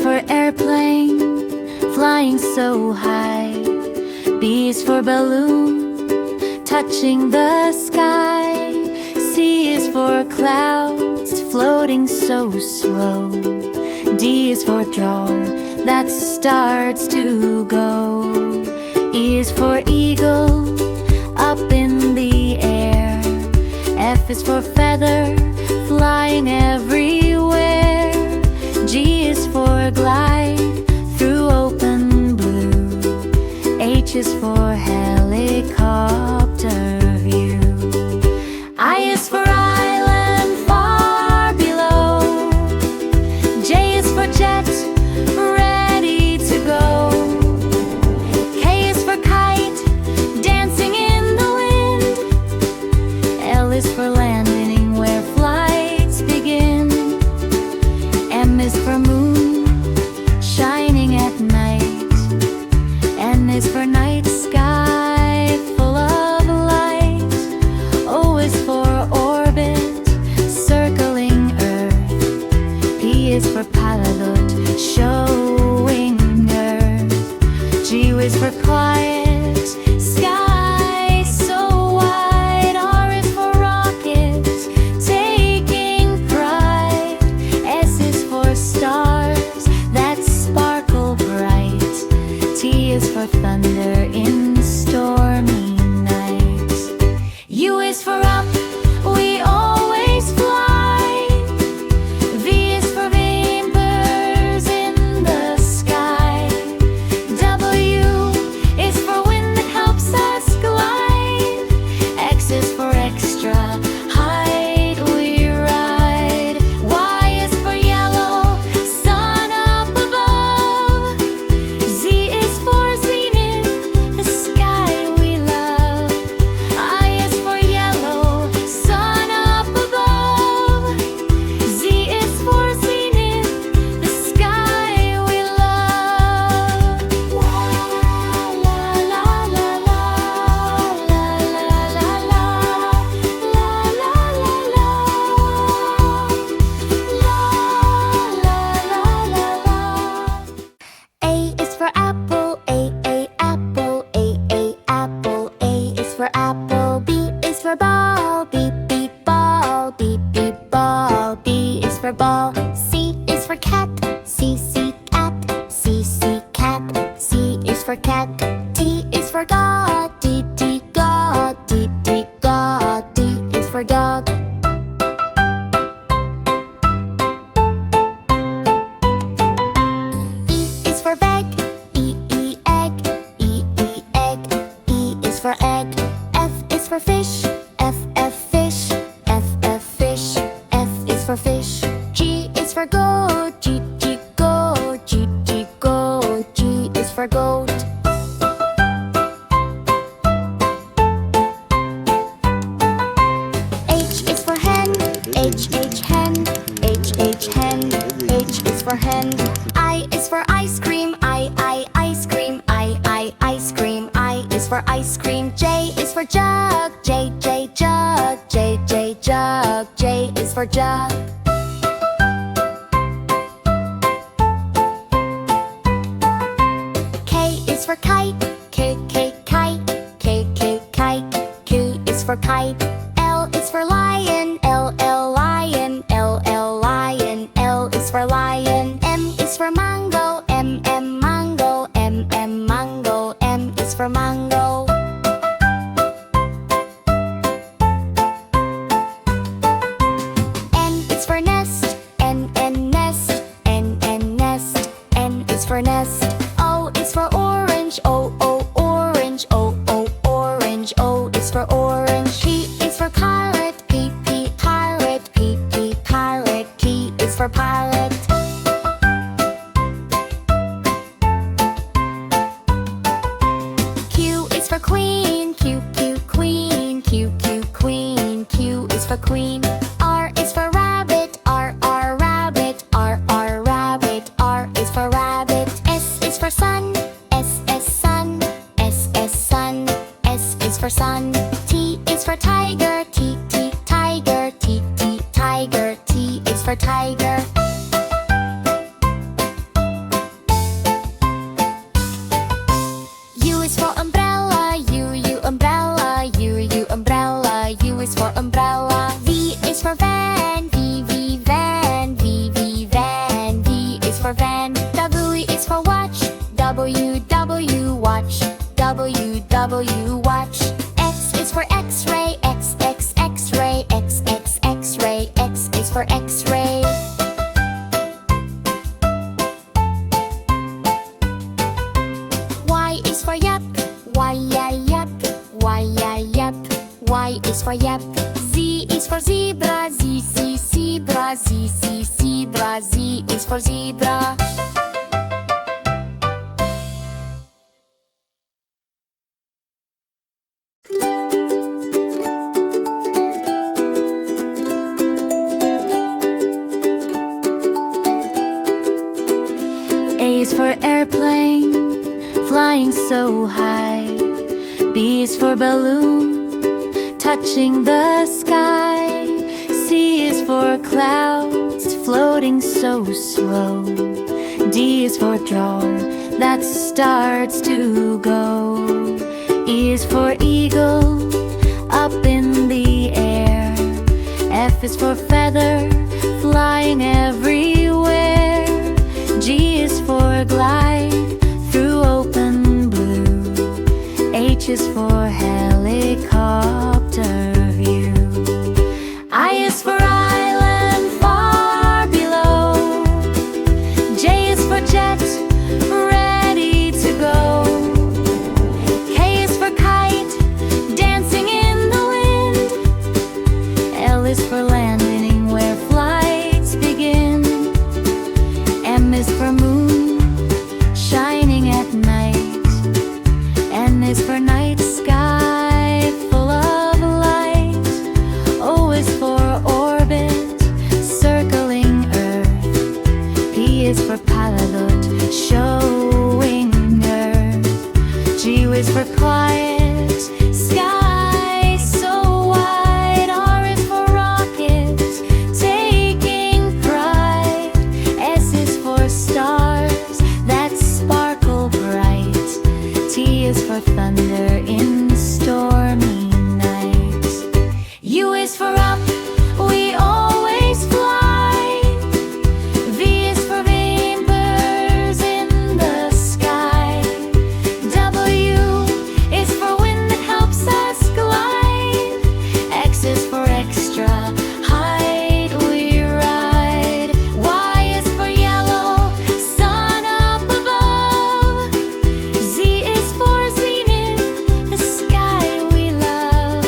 for airplane, flying so high. B is for balloon, touching the sky. C is for clouds, floating so slow. D is for drawer, that starts to go. E is for eagle, up in the air. F is for feather, flying everywhere. G is for glide, through open blue. H is for helicopter view. I is for island, far below. J is for jet, ready to go. K is for kite, dancing in the wind. L is for landing, where flights begin. M is for moon, shining at night. N is for night sky, full of light. O is for orbit, circling Earth. P is for pilot, showing Earth. G is for quiet, sky so wide. R is for rocket, taking pride. S is for stars that sparkle bright. T is for thunder in stormy nights. U is for up, we always fly. V is for vapors in the sky. W is for wind that helps us glide. X is for extra height we ride. Y is for yellow, sun up above. Z is for zenith, the sky we love. I is for yellow, sun up above. Z is for zenith, the sky we love. La la la la la, la la la la, la la la la, la la la la. A is for apple, apple, apple. A is for apple. B is for ball, ball, ball. B is for ball. C is for cat, cat, cat. C is for cat. D is for God, God. D is for dog. E is for egg, egg. E is for egg. F is for fish, fish. F is for fish. G is for goat, goat. G is for goat. H is for hen, hen. H is for hen. I is for ice cream, ice cream. Ice cream. I is for ice cream. J is for jug, jug. J is for jug. K is for kite, kite. Q is for kite. L is for lion, lion. L is for lion. M is for mango, mango. Mango. M is for mango. N is for nest, nest. N is for nest. O is for orange, orange. O is for orange. P is for parrot, parrot. P is for parrot. Q is for queen, queen. Q is for queen. R is for rabbit, rabbit. R is for rabbit. S is for sun, sun. S is for sun. T is for tiger, tiger. T is for tiger. W, watch. X is for X-ray, X, X, X-ray, X, X, X-ray, X is for X-ray. Y is for yep, Y, yeah, yep, Y, yeah, yep, Y is for yep. Z is for zebra, Z, Z, zebra, Z, Z, zebra, Z is for zebra. A is for airplane, flying so high. B is for balloon, touching the sky. C is for clouds, floating so slow. D is for drone, that starts to go. E is for eagle, up in the air. F is for feather, flying everywhere. G is for glide, through open blue. H is for helicopter view. I is for island, far below. J is for jet, ready to go. K is for kite, dancing in the wind. L is for landing, where flights begin. M is for moon, shining at night. N is for night sky, full of light. O is for orbit, circling Earth. P is for pilot, showing Earth. G is for quiet, sky so wide. R is for rocket, taking pride. S is for stars that sparkle bright. T is for thunder in stormy nights. U is for up, we always fly. V is for vapors in the sky. W is for wind that helps us glide. X is for extra height we ride. Y is for yellow, sun up above. Z is for zenith, the sky we love.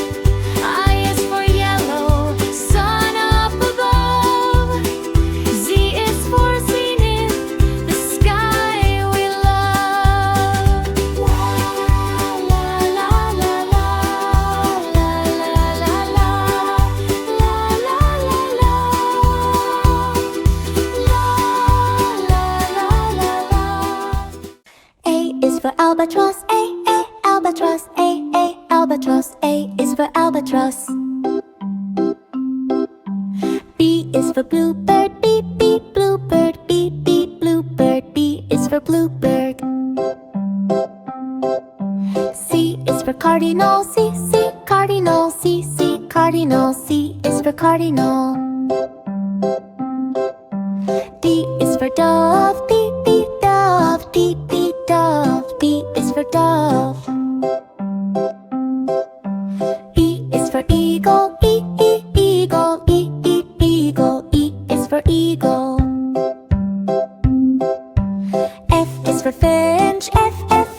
I is for yellow, sun up above. Z is for zenith, the sky we love. La la la la la, la la la la, la la la la, la la la la. A is for albatross, albatross, albatross. A is for albatross. B is for bluebird, bluebird, bluebird. B is for bluebird. C is for cardinal, cardinal. C is for cardinal. D is for dove, dove. D is for dove. E is for eagle, eagle. E is for eagle. F is for finch,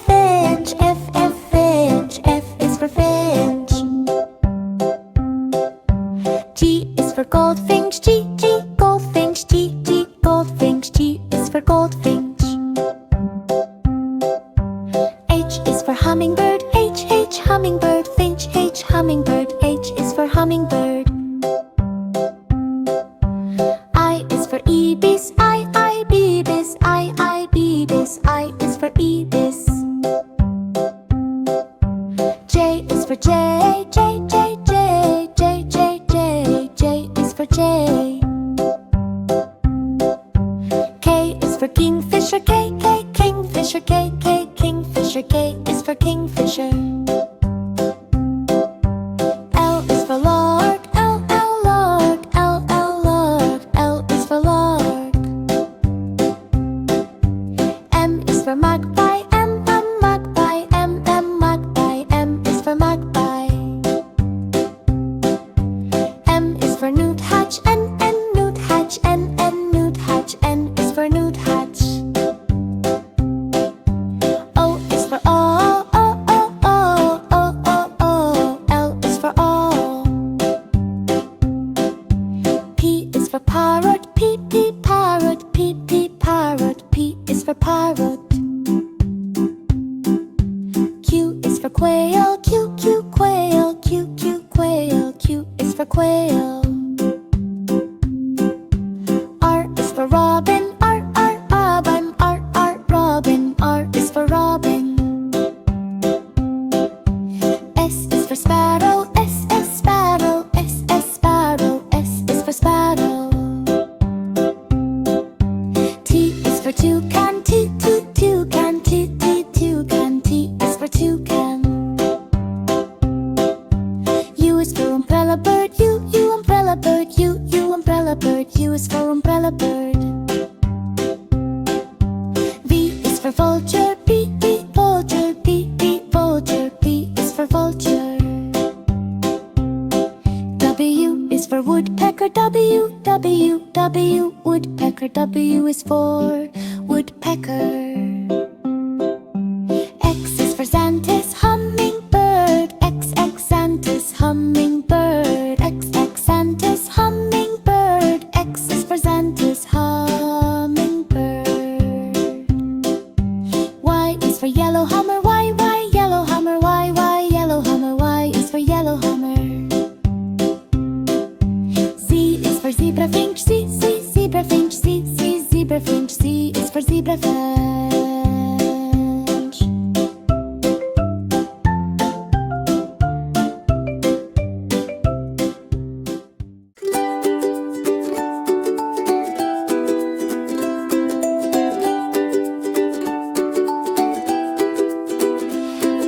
finch. F is for finch. G is for goldfinch, goldfinch. G is for goldfinch. H is for hummingbird, hummingbird. Finch, hummingbird. H is for hummingbird. I is for ibis, ibis. I is for ibis. J is for jay, J is for jay. K is for kingfisher, kingfisher. K is for kingfisher. L is for lark, lark. L is for lark. M is for magpie, magpie. M vulture. W is for woodpecker, W, W, W, woodpecker. W is for woodpecker. X is for Xanthus, hummingbird, X, X, Xanthus, hummingbird, X, X, Xanthus, hummingbird, X is for Xanthus, hummingbird. Y is for yellow hummer, Y, Y, yellow hummer, Y, Y, yellow hummer, Y is for yellow hummer. Z is for zebra finch, Z, Z, zebra finch, Z, Z, zebra finch, Z is for zebra finch.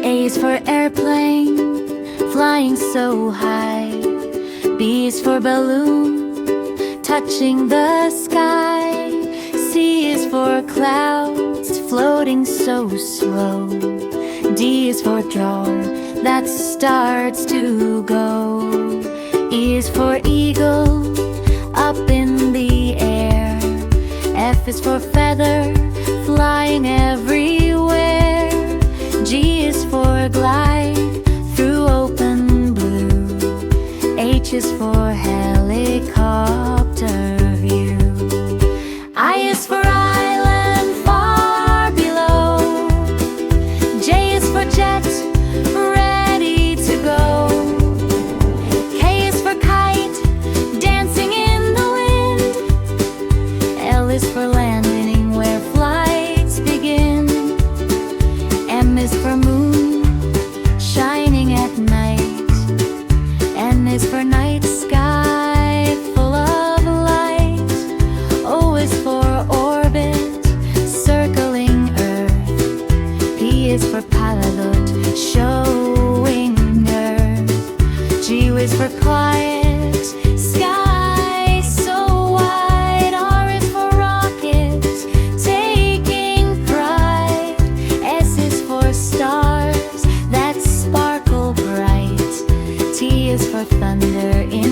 A is for airplane, flying so high. B is for balloon, touching the sky. C is for clouds, floating so slow. D is for drawer, that starts to go. E is for eagle, up in the air. F is for feather, flying everywhere. G is for glide, through open blue. H is for helicopter view. I is for island, far below. J is for jet, ready to go. K is for kite, dancing in the wind. L is for landing, where flights begin. M is for moon, shining at night. N is for night sky, full of light. O is for orbit, circling Earth. P is for pilot, showing Earth. G is for quiet, sky so wide. R is for rocket, taking pride. S is for stars that sparkle bright. T is for thunder in